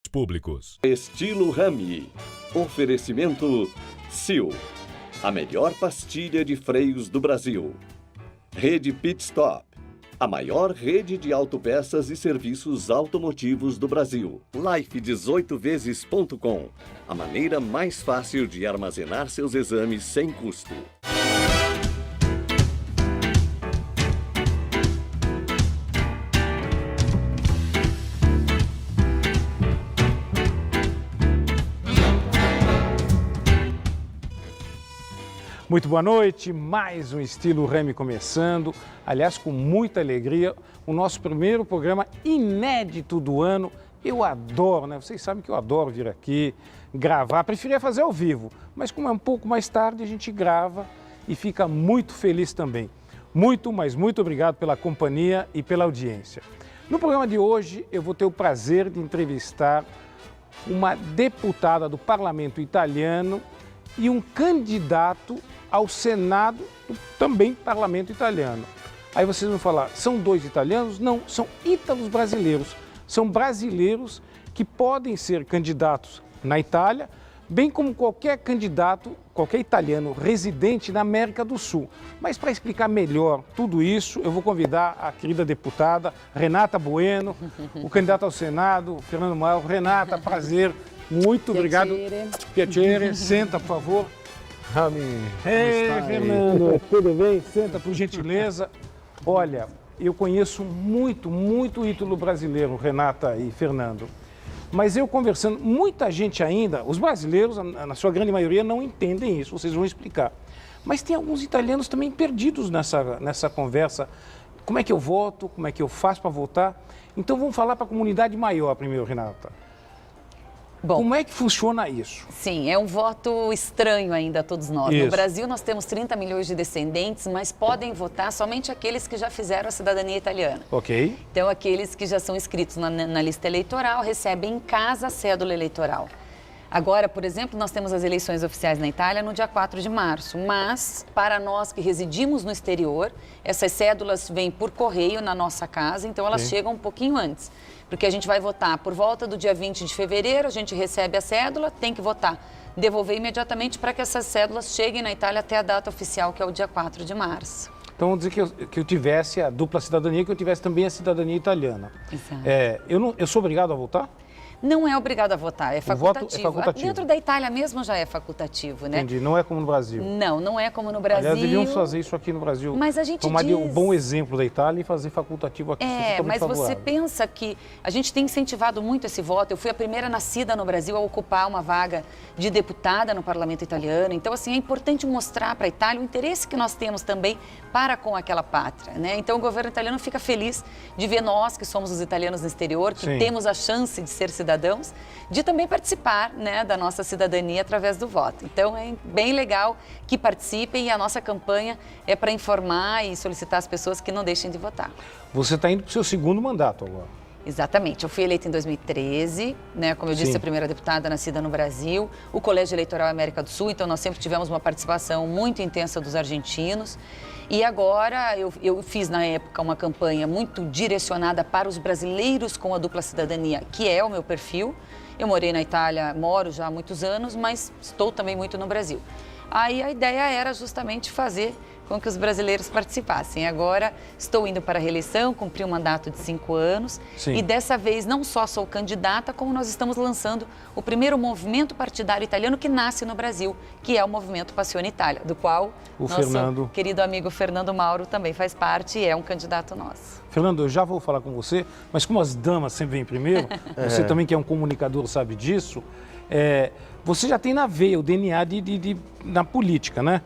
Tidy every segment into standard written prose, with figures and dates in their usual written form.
públicos. Estilo Rami. Oferecimento Sil, a melhor pastilha de freios do Brasil. Rede Pit Stop, a maior rede de autopeças e serviços automotivos do Brasil. Life18vezes.com, a maneira mais fácil de armazenar seus exames sem custo. Muito boa noite, mais um Estilo Rami começando, aliás com muita alegria, o nosso primeiro programa inédito do ano. Eu adoro, né? Vocês sabem que eu adoro vir aqui, gravar, preferia fazer ao vivo, mas como é um pouco mais tarde a gente grava e fica muito feliz também. Muito, mas muito obrigado pela companhia e pela audiência. No programa de hoje eu vou ter o prazer de entrevistar uma deputada do parlamento italiano e um candidato ao Senado do também parlamento italiano. Aí vocês vão falar, são dois italianos? Não, são ítalos brasileiros. São brasileiros que podem ser candidatos na Itália, bem como qualquer candidato, qualquer italiano residente na América do Sul. Mas para explicar melhor tudo isso, eu vou convidar a querida deputada Renata Bueno, o candidato ao Senado, Fernando Mauro. Renata, prazer. Muito obrigado. Piacere. Senta, por favor. Rami, Ei, Fernando, tudo bem? Senta, por gentileza. Olha, eu conheço muito ídolo brasileiro, Renata e Fernando. Mas eu conversando, muita gente ainda, os brasileiros, na sua grande maioria, não entendem isso, vocês vão explicar. Mas tem alguns italianos também perdidos nessa conversa. Como é que eu voto? Como é que eu faço para votar? Então vamos falar para a comunidade maior primeiro, Renata. Bom, como é que funciona isso? Sim, é um voto estranho ainda a todos nós. Isso. No Brasil nós temos 30 milhões de descendentes, mas podem votar somente aqueles que já fizeram a cidadania italiana. Ok. Então aqueles que já são inscritos na lista eleitoral recebem em casa a cédula eleitoral. Agora, por exemplo, nós temos as eleições oficiais na Itália no dia 4 de março, mas para nós que residimos no exterior, essas cédulas vêm por correio na nossa casa, então elas chegam um pouquinho antes. Porque a gente vai votar por volta do dia 20 de fevereiro, a gente recebe a cédula, tem que votar, devolver imediatamente para que essas cédulas cheguem na Itália até a data oficial, que é o dia 4 de março. Então, vamos dizer que eu tivesse a dupla cidadania, que eu tivesse também a cidadania italiana. Exato. Eu sou obrigado a votar? Não é obrigado a votar, é facultativo. O voto é facultativo. Dentro da Itália mesmo já é facultativo, né? Entendi, não é como no Brasil. Não é como no Brasil. Aliás, devíamos fazer isso aqui no Brasil. Mas a gente tomar um bom exemplo da Itália e fazer facultativo aqui. Mas você pensa que a gente tem incentivado muito esse voto. Eu fui a primeira nascida no Brasil a ocupar uma vaga de deputada no parlamento italiano. Então, assim, é importante mostrar para a Itália o interesse que nós temos também para com aquela pátria, né? Então, o governo italiano fica feliz de ver nós, que somos os italianos no exterior, que temos a chance de ser cidadãos, de também participar, né, da nossa cidadania através do voto. Então, é bem legal que participem e a nossa campanha é para informar e solicitar às pessoas que não deixem de votar. Você está indo para o seu segundo mandato agora. Exatamente. Eu fui eleita em 2013, né, como eu disse, a primeira deputada nascida no Brasil, o Colégio Eleitoral América do Sul, então nós sempre tivemos uma participação muito intensa dos argentinos. E agora eu fiz, na época, uma campanha muito direcionada para os brasileiros com a dupla cidadania, que é o meu perfil. Eu morei na Itália, moro já há muitos anos, mas estou também muito no Brasil. Aí a ideia era justamente fazer com que os brasileiros participassem. Agora estou indo para a reeleição, cumpri um mandato de 5 anos. Sim. E dessa vez não só sou candidata, como nós estamos lançando o primeiro movimento partidário italiano que nasce no Brasil, que é o Movimento Passione Itália, do qual nosso querido amigo Fernando Mauro também faz parte e é um candidato nosso. Fernando, eu já vou falar com você, mas como as damas sempre vêm primeiro, você também que é um comunicador sabe disso, você já tem na veia o DNA na política, né?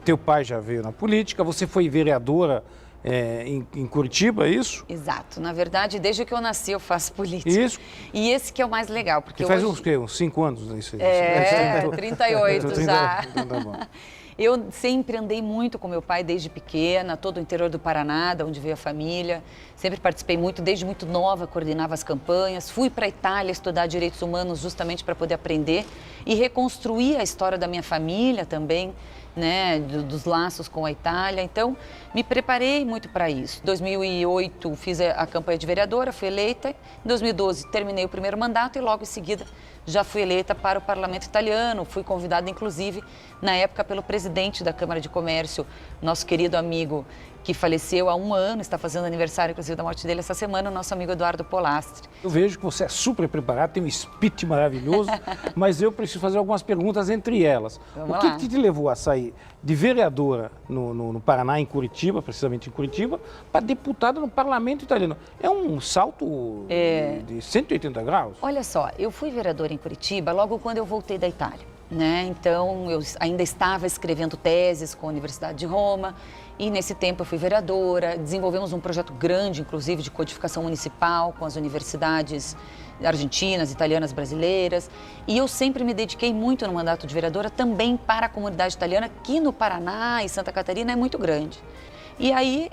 Teu pai já veio na política, você foi vereadora em Curitiba, é isso? Exato. Na verdade, desde que eu nasci eu faço política. Isso. E esse que é o mais legal, porque faz hoje... uns 5 anos isso aí. 38 já. Então tá bom. Eu sempre andei muito com meu pai desde pequena, todo o interior do Paraná, de onde veio a família. Sempre participei muito, desde muito nova, coordenava as campanhas. Fui para a Itália estudar direitos humanos justamente para poder aprender e reconstruir a história da minha família também. né, dos laços com a Itália. Então, me preparei muito para isso. Em 2008, fiz a campanha de vereadora, fui eleita. Em 2012, terminei o primeiro mandato e logo em seguida já fui eleita para o Parlamento italiano. Fui convidada, inclusive, na época, pelo presidente da Câmara de Comércio, nosso querido amigo que faleceu há 1 ano, está fazendo aniversário, inclusive, da morte dele essa semana, o nosso amigo Eduardo Polastri. Eu vejo que você é super preparado, tem um speech maravilhoso, mas eu preciso fazer algumas perguntas entre elas. Vamos o que lá. te levou a sair de vereadora no Paraná, em Curitiba, precisamente em Curitiba, para deputada no Parlamento italiano? É um salto de 180 graus? Olha só, eu fui vereadora em Curitiba logo quando eu voltei da Itália, né? Então, eu ainda estava escrevendo teses com a Universidade de Roma e nesse tempo eu fui vereadora, desenvolvemos um projeto grande, inclusive, de codificação municipal com as universidades argentinas, italianas, brasileiras. E eu sempre me dediquei muito no mandato de vereadora também para a comunidade italiana, que no Paraná e Santa Catarina é muito grande. E aí,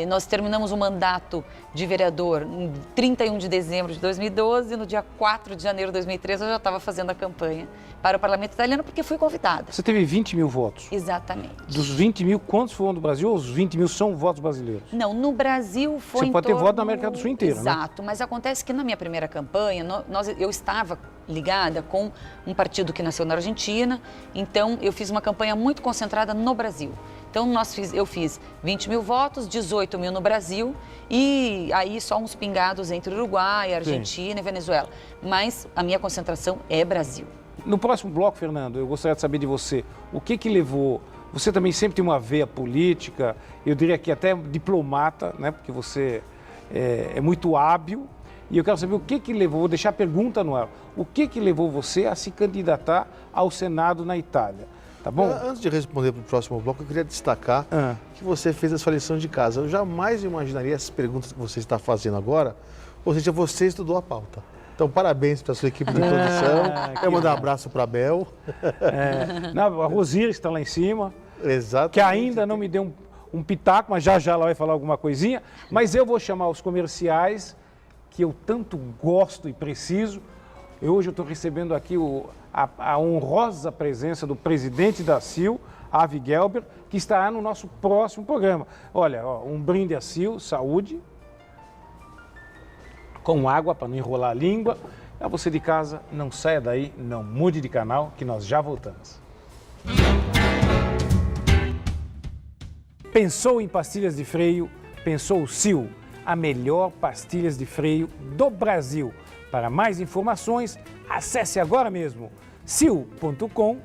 nós terminamos o mandato de vereador em 31 de dezembro de 2012 e no dia 4 de janeiro de 2013 eu já estava fazendo a campanha para o Parlamento italiano porque fui convidada. Você teve 20 mil votos. Exatamente. Dos 20 mil, quantos foram do Brasil ou os 20 mil são votos brasileiros? Não, no Brasil foi Você pode ter voto na América do Sul inteira, né? Exato, mas acontece que na minha primeira campanha, eu estava ligada com um partido que nasceu na Argentina, então eu fiz uma campanha muito concentrada no Brasil. Então eu fiz 20 mil votos, 18 mil no Brasil e aí só uns pingados entre Uruguai, Argentina Sim. e Venezuela. Mas a minha concentração é Brasil. No próximo bloco, Fernando, eu gostaria de saber de você, o que levou... Você também sempre tem uma veia política, eu diria que até diplomata, né? Porque você é muito hábil. E eu quero saber o que levou, vou deixar a pergunta no ar, o que levou você a se candidatar ao Senado na Itália? Tá bom? Antes de responder para o próximo bloco, eu queria destacar que você fez a sua lição de casa. Eu jamais imaginaria essas perguntas que você está fazendo agora, ou seja, você estudou a pauta. Então, parabéns para a sua equipe de produção. Quero mandar um abraço para a Bel. A Rosira está lá em cima. Exato. Que ainda não me deu um pitaco, mas já ela vai falar alguma coisinha. Mas eu vou chamar os comerciais, que eu tanto gosto e preciso. Hoje eu estou recebendo aqui a honrosa presença do presidente da CIL, Avi Gelber, que estará no nosso próximo programa. Olha, um brinde a CIL, saúde, com água para não enrolar a língua. A você de casa, não saia daí, não mude de canal, que nós já voltamos. Pensou em pastilhas de freio? Pensou CIL, a melhor pastilhas de freio do Brasil. Para mais informações, acesse agora mesmo sil.com.br.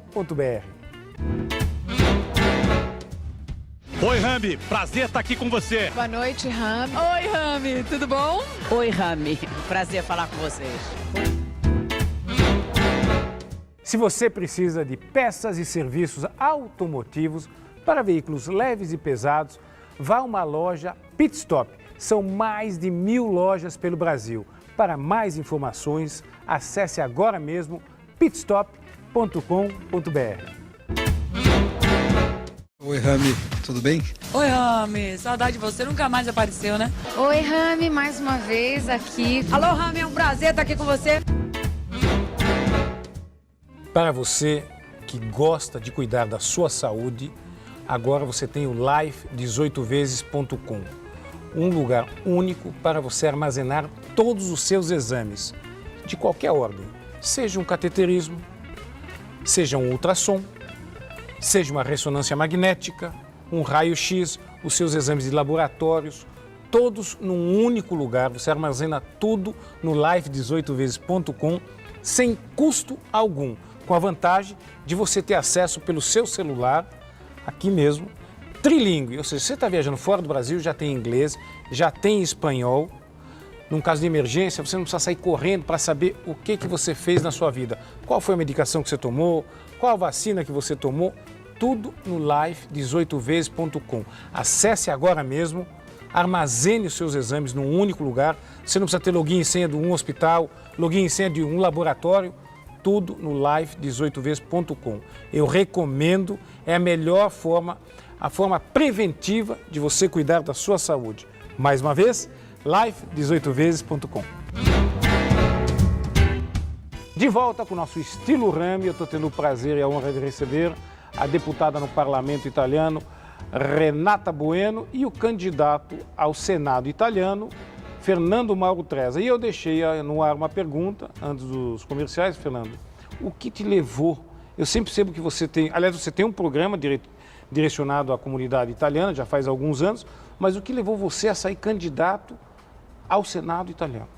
Oi, Rami, prazer estar aqui com você. Boa noite, Rami. Oi, Rami, tudo bom? Oi, Rami, prazer falar com vocês. Se você precisa de peças e serviços automotivos para veículos leves e pesados, vá a uma loja Pit Stop. São mais de 1000 lojas pelo Brasil. Para mais informações, acesse agora mesmo pitstop.com.br. Oi, Rami, tudo bem? Oi, Rami, saudade de você, nunca mais apareceu, né? Oi, Rami, mais uma vez aqui. Alô, Rami, é um prazer estar aqui com você. Para você que gosta de cuidar da sua saúde, agora você tem o life18vezes.com. Um lugar único para você armazenar todos os seus exames, de qualquer ordem. Seja um cateterismo, seja um ultrassom, seja uma ressonância magnética, um raio-x, os seus exames de laboratórios, todos num único lugar. Você armazena tudo no life18vezes.com sem custo algum, com a vantagem de você ter acesso pelo seu celular, aqui mesmo, trilingue, ou seja, você está viajando fora do Brasil, já tem inglês, já tem espanhol. Num caso de emergência, você não precisa sair correndo para saber o que você fez na sua vida. Qual foi a medicação que você tomou, qual a vacina que você tomou, tudo no life18vezes.com. Acesse agora mesmo, armazene os seus exames num único lugar. Você não precisa ter login e senha de um hospital, login e senha de um laboratório, tudo no life18vezes.com. Eu recomendo, é a melhor forma, a forma preventiva de você cuidar da sua saúde. Mais uma vez, life18vezes.com. De volta com o nosso estilo Rami, eu estou tendo o prazer e a honra de receber a deputada no parlamento italiano, Renata Bueno, e o candidato ao Senado italiano, Fernando Mauro Treza. E eu deixei no ar uma pergunta, antes dos comerciais, Fernando. O que te levou? Eu sempre percebo que você tem... Aliás, você tem um programa direcionado à comunidade italiana, já faz alguns anos, mas o que levou você a sair candidato ao Senado italiano?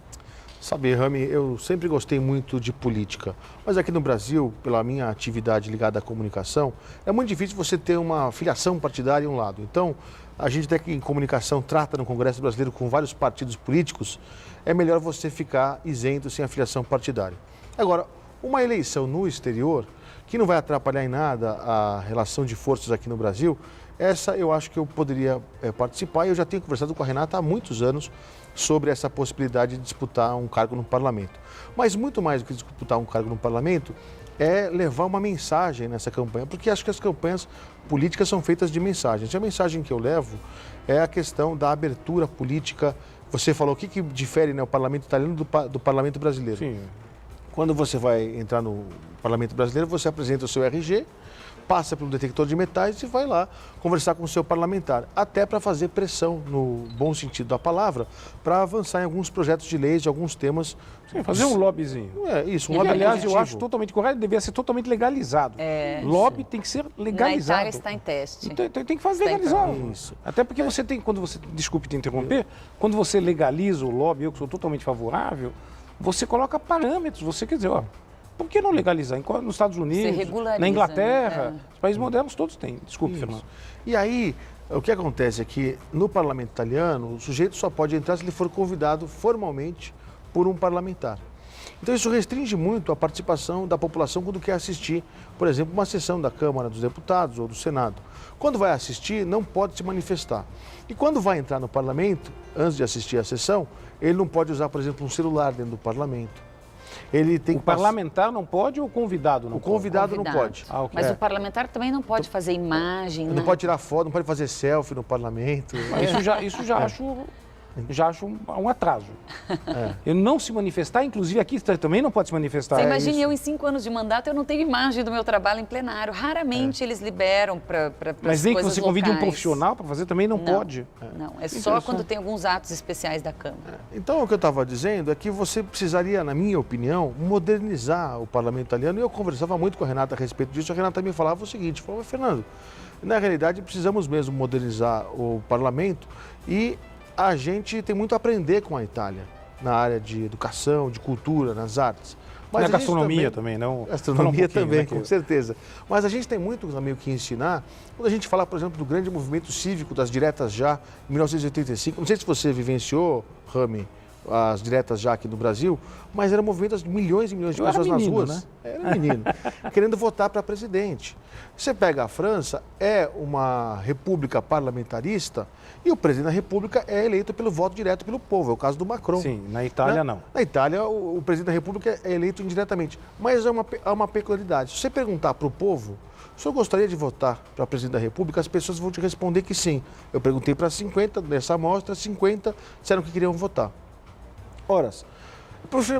Sabe, Rami, eu sempre gostei muito de política, mas aqui no Brasil, pela minha atividade ligada à comunicação, é muito difícil você ter uma filiação partidária em um lado. Então, a gente até que em comunicação trata no Congresso Brasileiro com vários partidos políticos, é melhor você ficar isento sem a filiação partidária. Agora, uma eleição no exterior, que não vai atrapalhar em nada a relação de forças aqui no Brasil, essa eu acho que eu poderia participar, e eu já tenho conversado com a Renata há muitos anos sobre essa possibilidade de disputar um cargo no parlamento. Mas muito mais do que disputar um cargo no parlamento é levar uma mensagem nessa campanha, porque acho que as campanhas políticas são feitas de mensagens. E a mensagem que eu levo é a questão da abertura política. Você falou o que difere, né, o parlamento italiano do parlamento brasileiro. Sim. Quando você vai entrar no parlamento brasileiro, você apresenta o seu RG, passa pelo detector de metais e vai lá conversar com o seu parlamentar, até para fazer pressão, no bom sentido da palavra, para avançar em alguns projetos de leis, de alguns temas. Sim, fazer um lobbyzinho. É isso, um E, lobby aliás, positivo. eu acho totalmente correto, devia ser totalmente legalizado. Lobby tem que ser legalizado. Na Itália está em teste. Então, tem que fazer Está em legalizado. Isso. Até porque você tem, quando você, desculpe te interromper, quando você legaliza o lobby, eu que sou totalmente favorável, você coloca parâmetros, você quer dizer, ó, por que não legalizar? Nos Estados Unidos, regulariza, na Inglaterra, né? os países modernos todos têm. Desculpe, Fernando. E aí, o que acontece é que no parlamento italiano, o sujeito só pode entrar se ele for convidado formalmente por um parlamentar. Então isso restringe muito a participação da população quando quer assistir, por exemplo, uma sessão da Câmara dos Deputados ou do Senado. Quando vai assistir, não pode se manifestar. E quando vai entrar no parlamento, antes de assistir à sessão, ele não pode usar, por exemplo, um celular dentro do parlamento. Ele tem O parlamentar não pode ou o convidado não O convidado não pode. Ah, ok. Mas o parlamentar também não pode fazer imagem, Não né? pode tirar foto, não pode fazer selfie no parlamento. Mas isso já acho um atraso. Eu não se manifestar, inclusive aqui também não pode se manifestar. Você imagine, eu em 5 anos de mandato, eu não tenho imagem do meu trabalho em plenário. Raramente eles liberam para Mas nem que você convide um locais. profissional para fazer também não pode. Não, é só quando tem alguns atos especiais da Câmara. Então, o que eu estava dizendo é que você precisaria, na minha opinião, modernizar o parlamento italiano. E eu conversava muito com a Renata a respeito disso. A Renata me falava o seguinte, falava, Fernando, na realidade precisamos mesmo modernizar o parlamento e a gente tem muito a aprender com a Itália na área de educação, de cultura, nas artes. Mas a gastronomia também, não? Gastronomia também, né, com certeza. Mas a gente tem muito também o que ensinar. Quando a gente fala, por exemplo, do grande movimento cívico das diretas já, em 1985, não sei se você vivenciou, Rami, as diretas já aqui no Brasil, mas era um movimento de milhões e milhões de pessoas nas ruas. Né? Era menino, querendo votar para presidente. Você pega a França, é uma república parlamentarista e o presidente da república é eleito pelo voto direto pelo povo, é o caso do Macron. Sim, na Itália não. Na Itália, o presidente da república é eleito indiretamente, mas há uma peculiaridade. Se você perguntar para o povo, o senhor gostaria de votar para presidente da república, as pessoas vão te responder que sim. Eu perguntei para 50, nessa amostra, 50 disseram que queriam votar. Horas.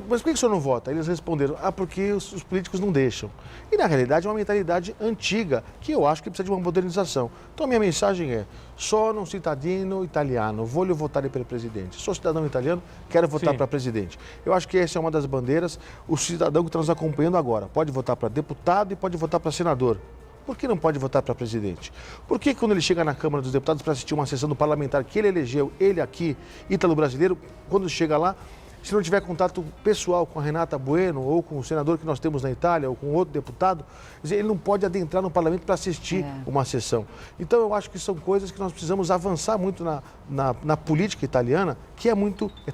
Mas por que o senhor não vota? Eles responderam, porque os políticos não deixam. E na realidade é uma mentalidade antiga, que eu acho que precisa de uma modernização. Então a minha mensagem é, sono um cidadino italiano, voglio votare per presidente. Sou cidadão italiano, quero votar para presidente. Eu acho que essa é uma das bandeiras, o cidadão que está nos acompanhando agora. Pode votar para deputado e pode votar para senador. Por que não pode votar para presidente? Por que quando ele chega na Câmara dos Deputados para assistir uma sessão do parlamentar que ele elegeu, ele aqui, ítalo-brasileiro, quando chega lá, se não tiver contato pessoal com a Renata Bueno ou com o senador que nós temos na Itália ou com outro deputado, ele não pode adentrar no parlamento para assistir uma sessão. Então eu acho que são coisas que nós precisamos avançar muito na política italiana, que é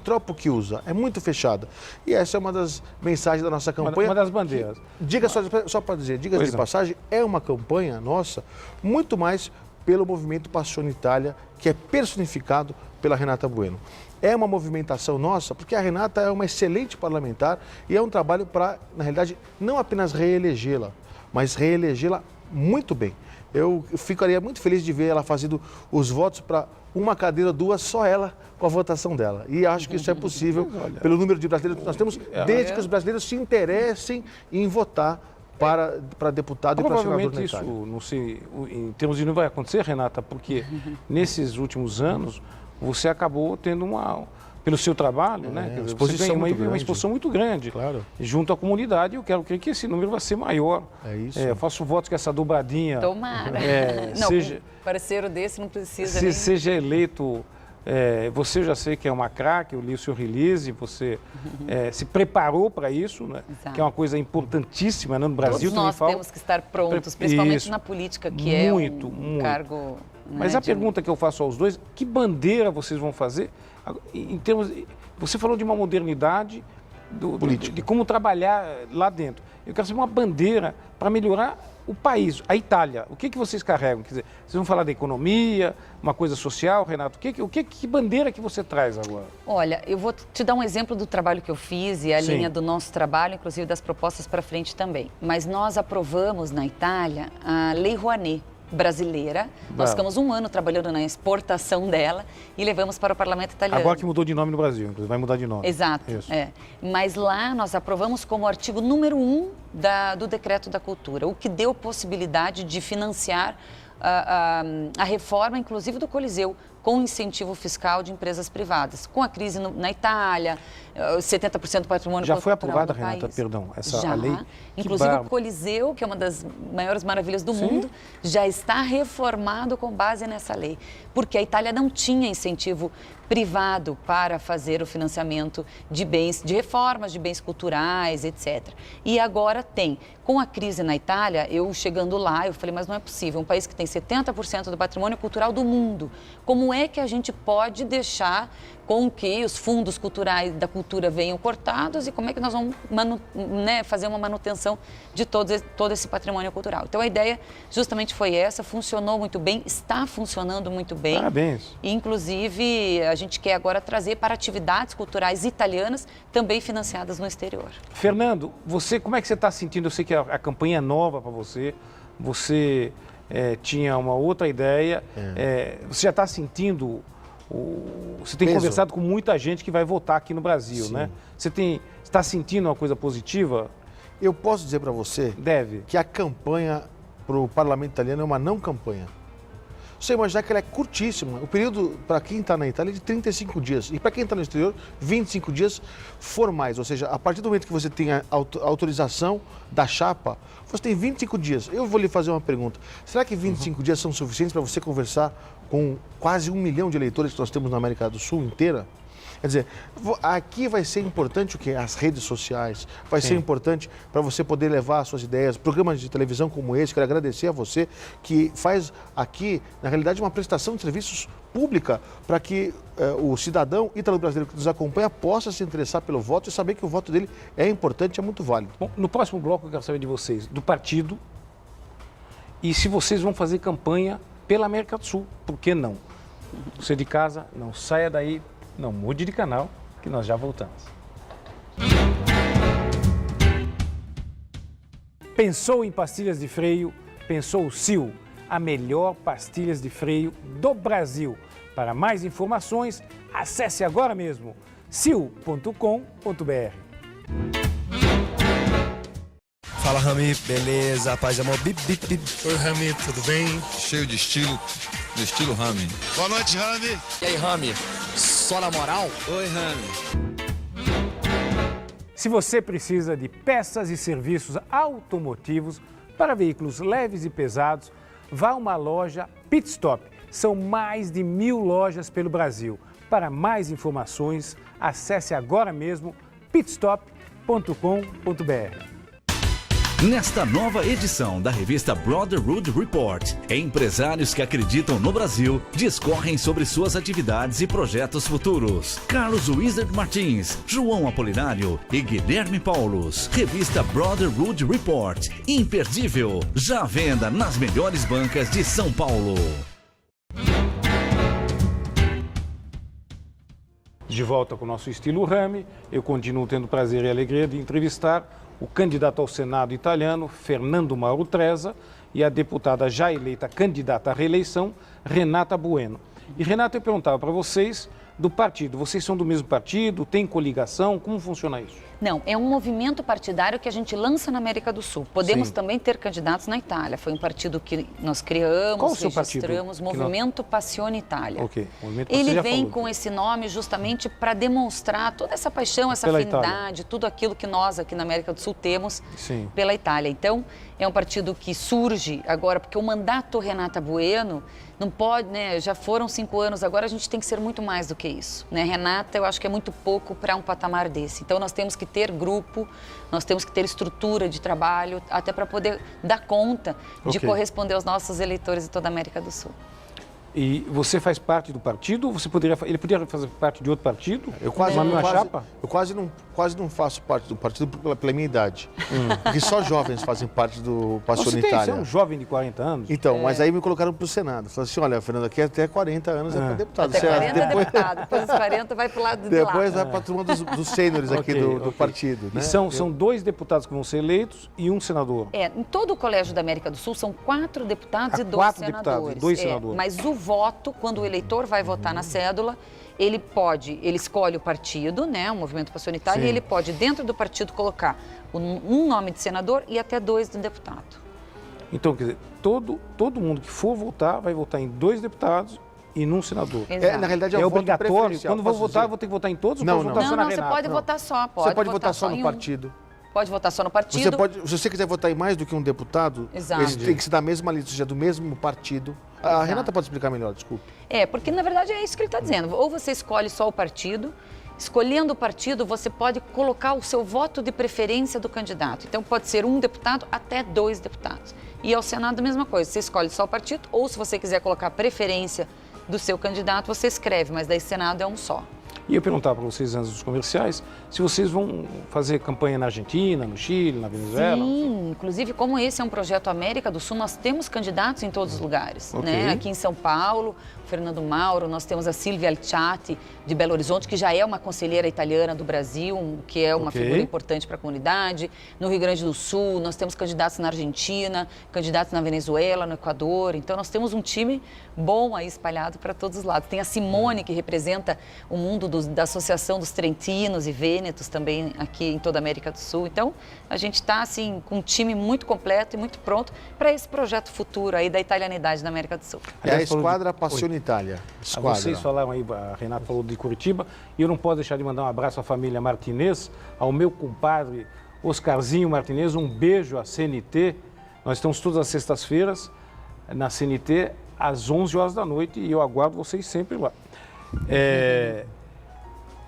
troppo que usa, é muito fechada. E essa é uma das mensagens da nossa campanha. Uma das bandeiras. Diga só para dizer, diga de passagem, é uma campanha nossa muito mais pelo movimento Passione Itália, que é personificado pela Renata Bueno. É uma movimentação nossa, porque a Renata é uma excelente parlamentar e é um trabalho para, na realidade, não apenas reelegê-la, mas reelegê-la muito bem. Eu ficaria muito feliz de ver ela fazendo os votos para uma cadeira, duas, só ela, com a votação dela. E acho que isso é possível pelo número de brasileiros que nós temos, desde que os brasileiros se interessem em votar para deputado e para senador na Provavelmente isso, Itália. não sei, em termos de não vai acontecer, Renata, porque nesses últimos anos você acabou tendo pelo seu trabalho, né? Quer dizer, você tem uma exposição muito grande junto à comunidade. Eu quero crer que esse número vai ser maior. É isso. Eu faço votos que essa dobradinha... Tomara. Não, um parceiro desse não precisa nem... Seja eleito... você, eu já sei que é uma craque, eu li o seu release, você se preparou para isso, né? Que é uma coisa importantíssima, né? No Brasil. Todos nós temos que estar prontos, principalmente na política, que é um cargo... Mas a pergunta que eu faço aos dois, que bandeira vocês vão fazer em termos... Você falou de uma modernidade, de como trabalhar lá dentro. Eu quero saber uma bandeira para melhorar o país, a Itália. O que vocês carregam? Quer dizer, vocês vão falar da economia, uma coisa social, Renato? Que bandeira que você traz agora? Olha, eu vou te dar um exemplo do trabalho que eu fiz e a linha do nosso trabalho, inclusive das propostas para frente também. Mas nós aprovamos na Itália a Lei Rouanet brasileira. Nós ficamos um ano trabalhando na exportação dela e levamos para o parlamento italiano. Agora que mudou de nome no Brasil, inclusive, vai mudar de nome. Exato. Mas lá nós aprovamos como artigo número 1 do Decreto da Cultura, o que deu possibilidade de financiar a reforma, inclusive do Coliseu, com incentivo fiscal de empresas privadas. Com a crise na Itália, 70% do patrimônio já foi cultural aprovada, do Renata, país. perdão, Já. A lei? Inclusive o Coliseu, que é uma das maiores maravilhas do mundo, já está reformado com base nessa lei. Porque a Itália não tinha incentivo privado para fazer o financiamento de bens, de reformas de bens culturais, etc. E agora tem. Com a crise na Itália, eu chegando lá, eu falei, mas não é possível, um país que tem 70% do patrimônio cultural do mundo, como é que a gente pode deixar com que os fundos culturais da cultura venham cortados e como é que nós vamos fazer uma manutenção de todo esse patrimônio cultural? Então a ideia justamente foi essa, funcionou muito bem, está funcionando muito bem. Parabéns. E, inclusive, a gente quer agora trazer para atividades culturais italianas também financiadas no exterior. Fernando, como é que você está sentindo? Eu sei que a campanha é nova para você, você tinha uma outra ideia, você já está sentindo... Você tem conversado com muita gente que vai votar aqui no Brasil, né? Você está sentindo uma coisa positiva? Eu posso dizer para você que a campanha para o parlamento italiano é uma não campanha. Você imaginar que ela é curtíssima. O período para quem está na Itália é de 35 dias. E para quem está no exterior, 25 dias formais. Ou seja, a partir do momento que você tem a autorização da chapa, você tem 25 dias. Eu vou lhe fazer uma pergunta. Será que 25 dias são suficientes para você conversar com quase 1 milhão de eleitores que nós temos na América do Sul inteira? Quer dizer, aqui vai ser importante o quê? As redes sociais. Vai ser importante para você poder levar suas ideias. Programas de televisão como esse, quero agradecer a você que faz aqui, na realidade, uma prestação de serviços pública para que o cidadão ítalo-brasileiro que nos acompanha possa se interessar pelo voto e saber que o voto dele é importante, é muito válido. Bom, no próximo bloco eu quero saber de vocês, do partido, e se vocês vão fazer campanha pela América do Sul. Por que não? Você de casa, não saia daí. Não mude de canal, que nós já voltamos. Pensou em pastilhas de freio? Pensou o Sil, a melhor pastilhas de freio do Brasil. Para mais informações, acesse agora mesmo sil.com.br. Fala, Rami, beleza? Paz e amor, bip, bip, bip. Oi, Rami, tudo bem? Cheio de estilo, no estilo Rami. Boa noite, Rami. E aí, Rami? Só na moral? Oi, Rami. Se você precisa de peças e serviços automotivos para veículos leves e pesados, vá a uma loja Pit Stop. São mais de 1000 lojas pelo Brasil. Para mais informações, acesse agora mesmo pitstop.com.br. Nesta nova edição da revista Brotherhood Report, empresários que acreditam no Brasil discorrem sobre suas atividades e projetos futuros. Carlos Wizard Martins, João Apolinário e Guilherme Paulos. Revista Brotherhood Report, imperdível, já à venda nas melhores bancas de São Paulo. De volta com o nosso estilo Rami, eu continuo tendo o prazer e a alegria de entrevistar o candidato ao Senado italiano, Fernando Mauro Tresa, e a deputada já eleita candidata à reeleição, Renata Bueno. E, Renata, eu perguntava para vocês do partido. Vocês são do mesmo partido? Tem coligação? Como funciona isso? Não, é um movimento partidário que a gente lança na América do Sul. Podemos também ter candidatos na Itália. Foi um partido que nós criamos, qual o seu registramos, Movimento Passione Itália. Ok. Ele vem com esse nome justamente para demonstrar toda essa paixão, essa afinidade, tudo aquilo que nós aqui na América do Sul temos pela Itália. Então, é um partido que surge agora, porque o mandato Renata Bueno não pode, né? Já foram 5 anos, agora a gente tem que ser muito mais do que isso, né? Renata, eu acho que é muito pouco para um patamar desse. Então, nós temos que ter grupo, nós temos que ter estrutura de trabalho, até para poder dar conta de corresponder aos nossos eleitores de toda a América do Sul. E você faz parte do partido ou ele poderia fazer parte de outro partido? Eu quase não faço parte do partido pela minha idade. Porque só jovens fazem parte do Passione Itália. Você é um jovem de 40 anos? Então, mas aí me colocaram para o Senado. Falaram assim, olha, Fernando, aqui até 40 anos é para deputado. Até 40 é deputado, depois dos 40 vai para o lado de lá. Depois vai para a turma dos sêniores aqui do partido. Né? E são 2 deputados que vão ser eleitos e um senador? Em todo o Colégio da América do Sul são 4 deputados e 2 senadores. Deputados, 2 senadores. Mas o voto, quando o eleitor vai votar na cédula, ele escolhe o partido, né, o Movimento Passione Itália, e ele pode, dentro do partido, colocar um nome de senador e até 2 de deputado. Então, quer dizer, todo mundo que for votar, vai votar em 2 deputados e num senador. Na realidade, é obrigatório. Quando vou votar, vou ter que votar em todos ou posso votar só na Renata? Não, você pode votar só. Você pode votar só no partido. Pode votar só no partido. Se você quiser votar em mais do que um deputado, eles têm que ser da mesma lista, seja do mesmo partido. A Renata pode explicar melhor, desculpa. Porque na verdade é isso que ele está dizendo. Ou você escolhe só o partido, escolhendo o partido, você pode colocar o seu voto de preferência do candidato. Então pode ser um deputado até 2 deputados. E ao Senado a mesma coisa, você escolhe só o partido, ou se você quiser colocar a preferência do seu candidato, você escreve, mas daí Senado é um só. E eu perguntava para vocês antes dos comerciais se vocês vão fazer campanha na Argentina, no Chile, na Venezuela. Sim, inclusive como esse é um projeto América do Sul, nós temos candidatos em todos os lugares. Né? Aqui em São Paulo, o Fernando Mauro, nós temos a Silvia Alciati de Belo Horizonte, que já é uma conselheira italiana do Brasil, que é uma figura importante para a comunidade. No Rio Grande do Sul, nós temos candidatos na Argentina, candidatos na Venezuela, no Equador. Então nós temos um time bom aí espalhado para todos os lados. Tem a Simone, que representa o mundo da Associação dos Trentinos e Vênetos também aqui em toda a América do Sul. Então, a gente está assim com um time muito completo e muito pronto para esse projeto futuro aí da italianidade na América do Sul. É a Esquadra Passione Itália. Vocês falaram aí, a Renata falou de Curitiba, e eu não posso deixar de mandar um abraço à família Martinez, ao meu compadre Oscarzinho Martinez, um beijo à CNT. Nós estamos todas as sextas-feiras na CNT às 11 horas da noite e eu aguardo vocês sempre lá.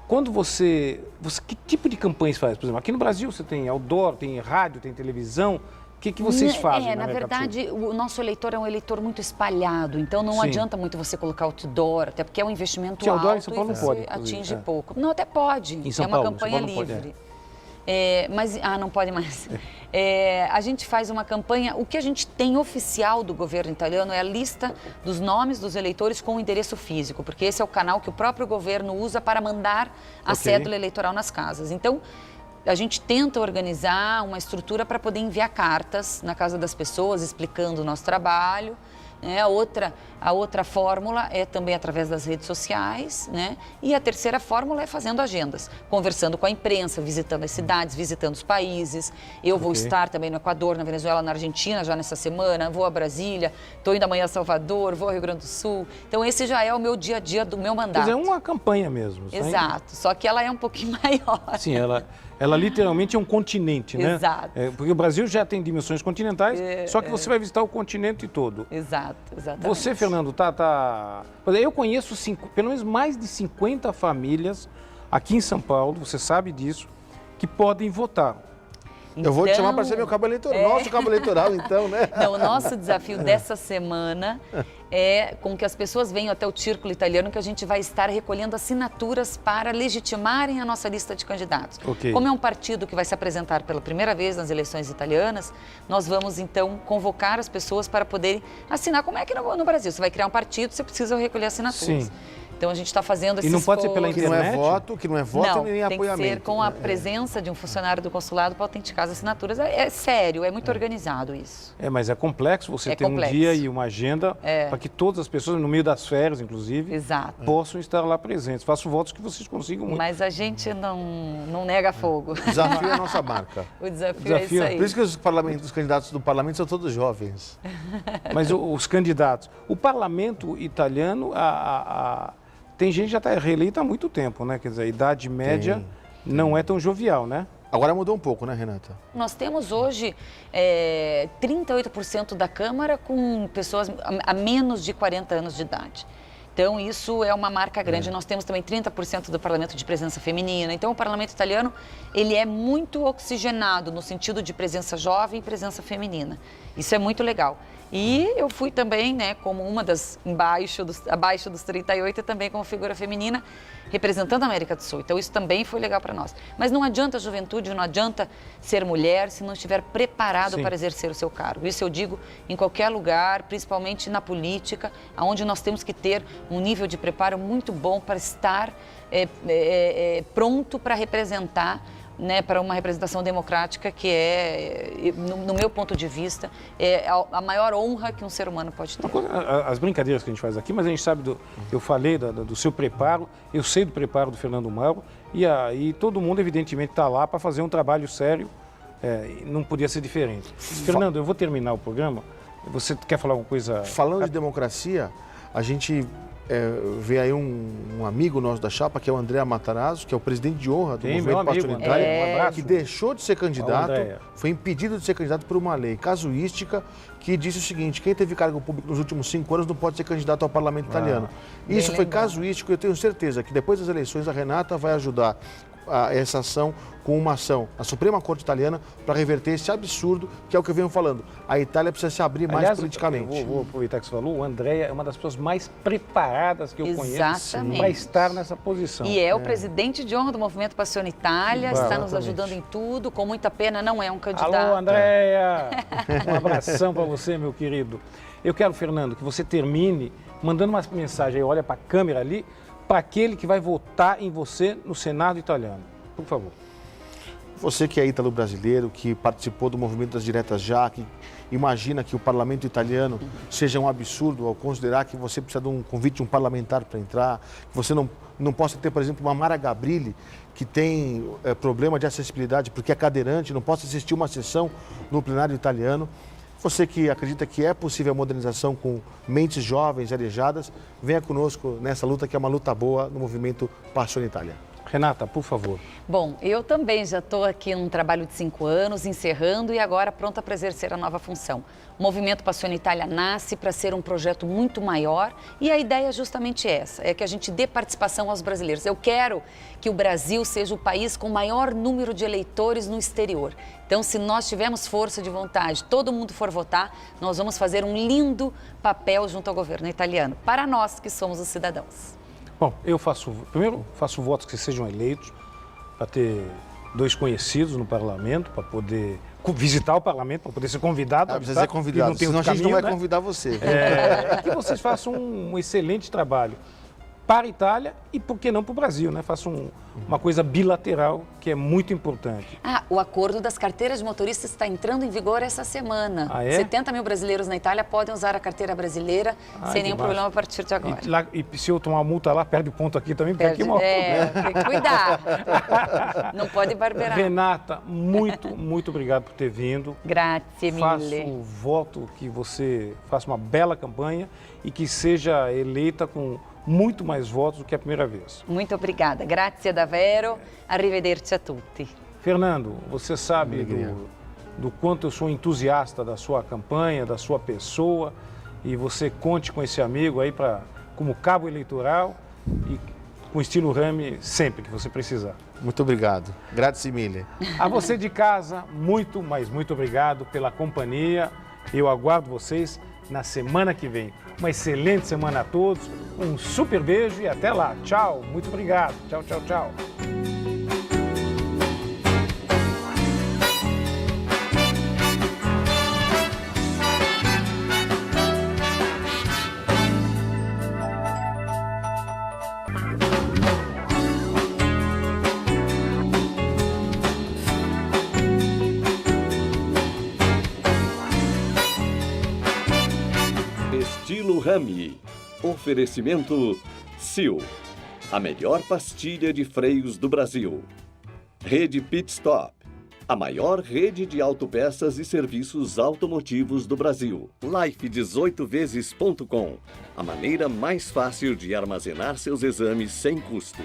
Quando você que tipo de campanhas faz? Por exemplo, aqui no Brasil você tem outdoor, tem rádio, tem televisão. O que vocês fazem? Na verdade, o nosso eleitor é um eleitor muito espalhado, então não adianta muito você colocar outdoor, até porque é um investimento alto outdoor em São Paulo e não pode, atinge pouco. Não, até pode. Em São é uma Paulo, campanha São Paulo livre. Pode, não pode mais. A gente faz uma campanha, o que a gente tem oficial do governo italiano é a lista dos nomes dos eleitores com o endereço físico, porque esse é o canal que o próprio governo usa para mandar a cédula eleitoral nas casas. Então, a gente tenta organizar uma estrutura para poder enviar cartas na casa das pessoas, explicando o nosso trabalho. A outra fórmula é também através das redes sociais, né? E a terceira fórmula é fazendo agendas, conversando com a imprensa, visitando as cidades, visitando os países. Eu vou estar também no Equador, na Venezuela, na Argentina já nessa semana, vou a Brasília, estou indo amanhã a Salvador, vou ao Rio Grande do Sul. Então esse já é o meu dia a dia do meu mandato. Quer dizer, é uma campanha mesmo. Exato, só que ela é um pouquinho maior. Sim, ela literalmente é um continente, né? Exato. Porque o Brasil já tem dimensões continentais, só que você vai visitar o continente todo. Exato, exatamente. Você, Fernando, eu conheço pelo menos mais de 50 famílias aqui em São Paulo, você sabe disso, que podem votar. Então, eu vou te chamar para ser meu cabo eleitoral, nosso cabo eleitoral, então, né? Não, o nosso desafio dessa semana é com que as pessoas venham até o Círculo Italiano, que a gente vai estar recolhendo assinaturas para legitimarem a nossa lista de candidatos. Como é um partido que vai se apresentar pela primeira vez nas eleições italianas, nós vamos, então, convocar as pessoas para poderem assinar. Como é que no Brasil? Você vai criar um partido, você precisa recolher assinaturas. Sim. Então a gente está fazendo esse E não pode ser pela Que internet? não é voto não, nem tem apoiamento. que ser com a presença de um funcionário do consulado para autenticar as assinaturas. É sério, é muito organizado isso. Mas é complexo você ter complexo. um dia e uma agenda para que todas as pessoas, no meio das férias, inclusive, possam estar lá presentes. Faço votos que vocês consigam muito. Mas a gente não nega fogo. O desafio é a nossa marca. O desafio é isso aí. Por isso que os candidatos do parlamento são todos jovens. Mas os candidatos... O parlamento italiano, tem gente que já está reeleita há muito tempo, né? Quer dizer, a idade média não é tão jovial, né? Agora mudou um pouco, né, Renata? Nós temos hoje 38% da Câmara com pessoas a menos de 40 anos de idade. Então, isso é uma marca grande. Nós temos também 30% do parlamento de presença feminina. Então, o parlamento italiano, ele é muito oxigenado no sentido de presença jovem e presença feminina. Isso é muito legal. E eu fui também, né, como uma das abaixo dos 38 e também como figura feminina, representando a América do Sul. Então, isso também foi legal para nós. Mas não adianta a juventude, não adianta ser mulher se não estiver preparado para exercer o seu cargo. Isso eu digo em qualquer lugar, principalmente na política, onde nós temos que ter um nível de preparo muito bom para estar pronto para representar, né, para uma representação democrática que no meu ponto de vista, é a maior honra que um ser humano pode ter. As brincadeiras que a gente faz aqui, mas a gente sabe, eu falei do seu preparo, eu sei do preparo do Fernando Mauro, e aí todo mundo, evidentemente, está lá para fazer um trabalho sério, não podia ser diferente. Fernando, eu vou terminar o programa, você quer falar alguma coisa? Falando de democracia, a gente... vê aí um amigo nosso da chapa, que é o André Matarazzo, que é o presidente de honra do movimento Pacionitário, que deixou de ser candidato, foi impedido de ser candidato por uma lei casuística que disse o seguinte: quem teve cargo público nos últimos 5 anos não pode ser candidato ao parlamento italiano. Isso foi casuístico e eu tenho certeza que depois das eleições a Renata vai ajudar essa ação com uma ação na Suprema Corte Italiana para reverter esse absurdo, que é o que eu venho falando. A Itália precisa se abrir mais politicamente. Eu vou aproveitar que você falou, o André é uma das pessoas mais preparadas que eu conheço para estar nessa posição. E é o presidente de honra do movimento Passione Itália, está nos ajudando em tudo, com muita pena, não é um candidato. Alô, Andréia! Um abração para você, meu querido. Eu quero, Fernando, que você termine mandando uma mensagem aí, olha para a câmera ali, para aquele que vai votar em você no Senado italiano. Por favor. Você que é ítalo-brasileiro, que participou do movimento das diretas já, que imagina que o parlamento italiano seja um absurdo ao considerar que você precisa de um convite de um parlamentar para entrar, que você não possa ter, por exemplo, uma Mara Gabrilli, que tem problema de acessibilidade porque é cadeirante, não possa assistir uma sessão no plenário italiano. Você que acredita que é possível a modernização com mentes jovens, arejadas, venha conosco nessa luta que é uma luta boa no movimento Passione Itália. Renata, por favor. Bom, eu também já estou aqui num trabalho de 5 anos, encerrando e agora pronta para exercer a nova função. O Movimento Passione Itália nasce para ser um projeto muito maior e a ideia é justamente essa, é que a gente dê participação aos brasileiros. Eu quero que o Brasil seja o país com o maior número de eleitores no exterior. Então, se nós tivermos força de vontade, todo mundo for votar, nós vamos fazer um lindo papel junto ao governo italiano, para nós que somos os cidadãos. Bom, primeiro faço votos que sejam eleitos, para ter 2 conhecidos no parlamento, para poder visitar o parlamento, para poder ser convidado. Precisa ser convidado, senão a gente não vai convidar você. Que vocês façam um excelente trabalho para a Itália e, por que não, para o Brasil, né? Façam uma coisa bilateral, que é muito importante. O acordo das carteiras de motorista está entrando em vigor essa semana. 70 mil brasileiros na Itália podem usar a carteira brasileira sem nenhum problema a partir de agora. E se eu tomar uma multa lá, perde ponto aqui também, porque aqui tem que cuidar. Não pode barbear. Renata, muito obrigado por ter vindo. Grazie mille. Faço voto que você faça uma bela campanha e que seja eleita com muito mais votos do que a primeira vez. Muito obrigada. Grazie davvero. Arrivederci a tutti. Fernando, você sabe do quanto eu sou entusiasta da sua campanha, da sua pessoa, e você conte com esse amigo aí como cabo eleitoral e com estilo Rami sempre que você precisar. Muito obrigado. Grazie mille. A você de casa, muito obrigado pela companhia. Eu aguardo vocês na semana que vem. Uma excelente semana a todos, um super beijo e até lá. Tchau, muito obrigado. Tchau, tchau, tchau. Rami. Oferecimento Sil, a melhor pastilha de freios do Brasil. Rede Pit Stop, a maior rede de autopeças e serviços automotivos do Brasil. Life18vezes.com, a maneira mais fácil de armazenar seus exames sem custo.